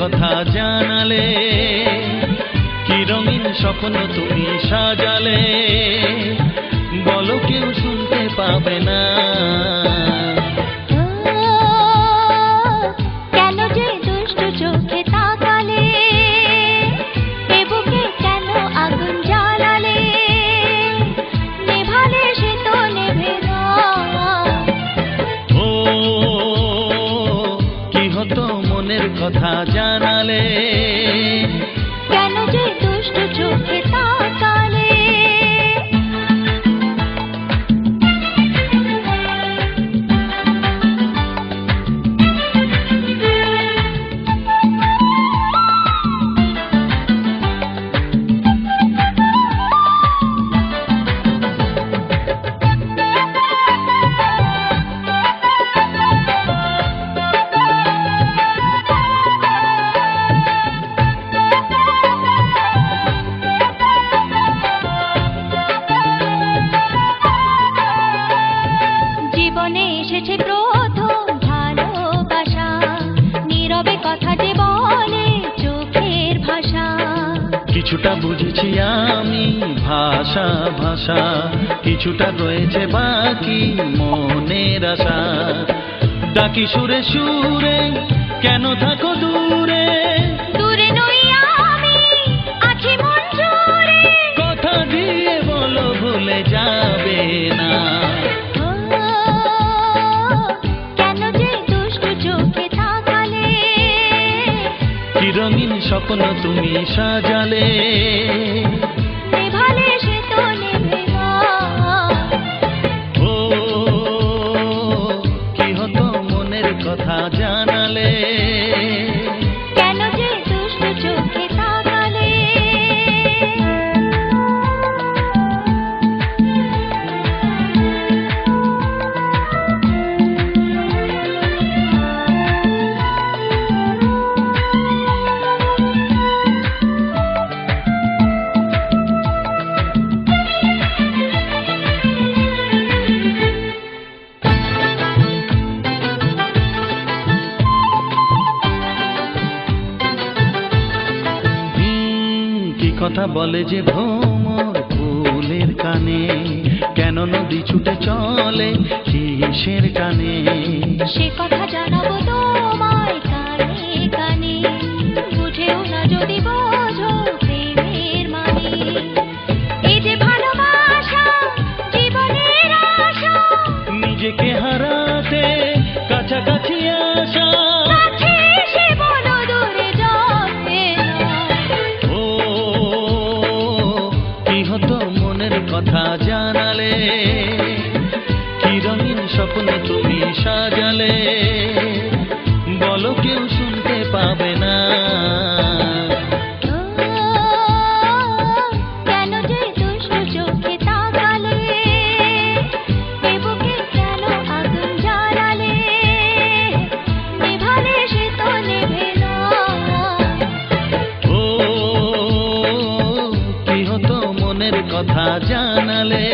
কথা জানালে, কি রঙিন স্বপ্ন তুমি সাজালে, বলো কেউ শুনতে পাবে না। কেন যে দুষ্টু চোখে তাকালে, এ বুকে কেন আগুন জ্বালালে, নেভালে সে তো নেভে না। ও কি হতো মনের কথা জানালে, কেন যে দুষ্টু চোখে তাকালে। জীবনে এসেছে প্রথম ভালোবাসা, নীরবে কথা যে বলে চোখের ভাষা। কিছুটা বুঝেছি আমি ভাষা ভাষা, কিছুটা রয়েছে বাকি মনের আশা। ডাকি সুরে সুরে কেন থাকো দূরে, দূরে নই আমি আছি মন জুড়ে, কথা দিয়ে বলো ভুলে যাবে না। কেন যে দুষ্টু চোখে তাকালে, কি রঙিন স্বপ্ন তুমি সাজালে, নেভালে সে তো নেভে না। ও কি হতো মনের কথা জানালে, কেন যে দুষ্টু চোখে তাকালে। কি কথা বলে যে ভ্রমর ফুলের কানে, কেন নদী ছুটে চলে কিসের টানে। সে কথা জানাবো তোমায় কানে কানে, বুঝেও না যদি বোঝো প্রেমের মানে। এই যে ভালোবাসা জীবনের আশা, নিজেকে হারাতে কাছাকাছি আসা। কাছে এসে বলো দূরে যাবে না। ও কি হতো মনের কথা জানালে, কি রঙিন স্বপ্ন তুমি সাজালে, বলো কেউ শুনতে পাবে না। কেন যে দুষ্টু চোখে তাকালে, এ বুকে কেন আগুন জ্বালালে, নেভালে সে তো নেভে না। ও কি হতো মনের কথা জানালে,